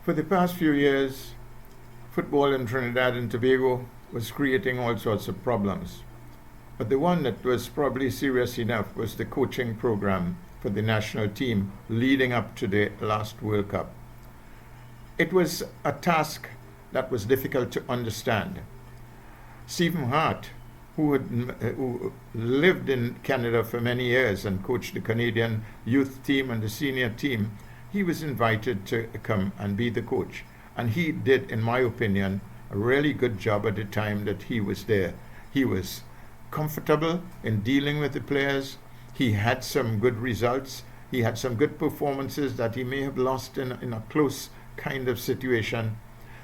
For the past few years, football in Trinidad and Tobago was creating all sorts of problems. But the one that was probably serious enough was the coaching program for the national team leading up to the last World Cup. It was a task that was difficult to understand. Stephen Hart, who lived in Canada for many years and coached the Canadian youth team and the senior team, he was invited to come and be the coach. And he did, in my opinion, a really good job at the time that he was there. He was comfortable in dealing with the players. He had some good results. He had some good performances that he may have lost in a close kind of situation.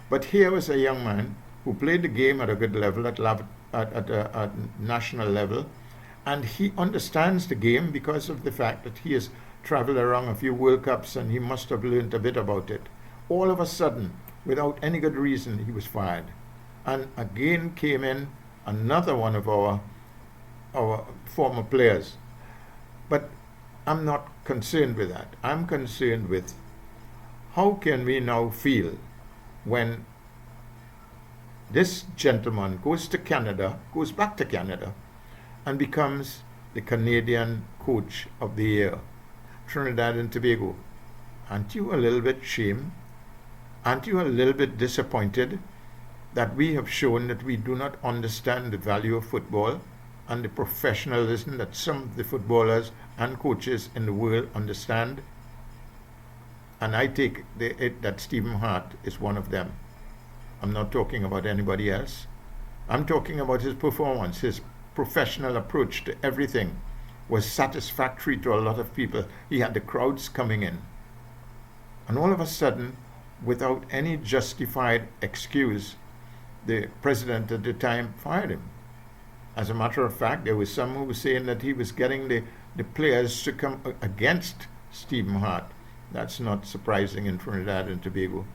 But here was a young man who played the game at a good level, at a national level, and he understands the game because of the fact that he has traveled around a few World Cups and he must have learned a bit about it. All of a sudden, without any good reason, he was fired. And again came in another one of our former players. But I'm not concerned with that. I'm concerned with how can we now feel when this gentleman goes back to Canada, and becomes the Canadian Coach of the Year, Trinidad and Tobago. Aren't you a little bit ashamed? Aren't you a little bit disappointed that we have shown that we do not understand the value of football and the professionalism that some of the footballers and coaches in the world understand? And I take it that Stephen Hart is one of them. I'm not talking about anybody else. I'm talking about his performance. His professional approach to everything was satisfactory to a lot of people. He had the crowds coming in. And all of a sudden, without any justified excuse, the president at the time fired him. As a matter of fact, there was some who were saying that he was getting the players to come against Stephen Hart. That's not surprising in Trinidad and Tobago.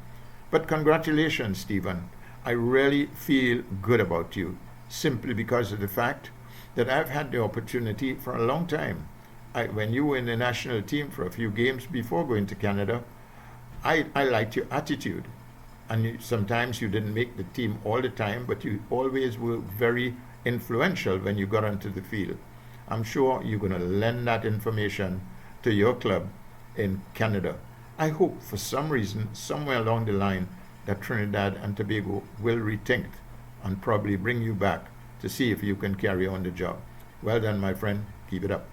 But congratulations, Stephen. I really feel good about you, simply because of the fact that I've had the opportunity for a long time. When you were in the national team for a few games before going to Canada, I liked your attitude. And sometimes you didn't make the team all the time, but you always were very influential when you got onto the field. I'm sure you're going to lend that information to your club in Canada. I hope for some reason, somewhere along the line, that Trinidad and Tobago will rethink and probably bring you back to see if you can carry on the job. Well done, my friend. Keep it up.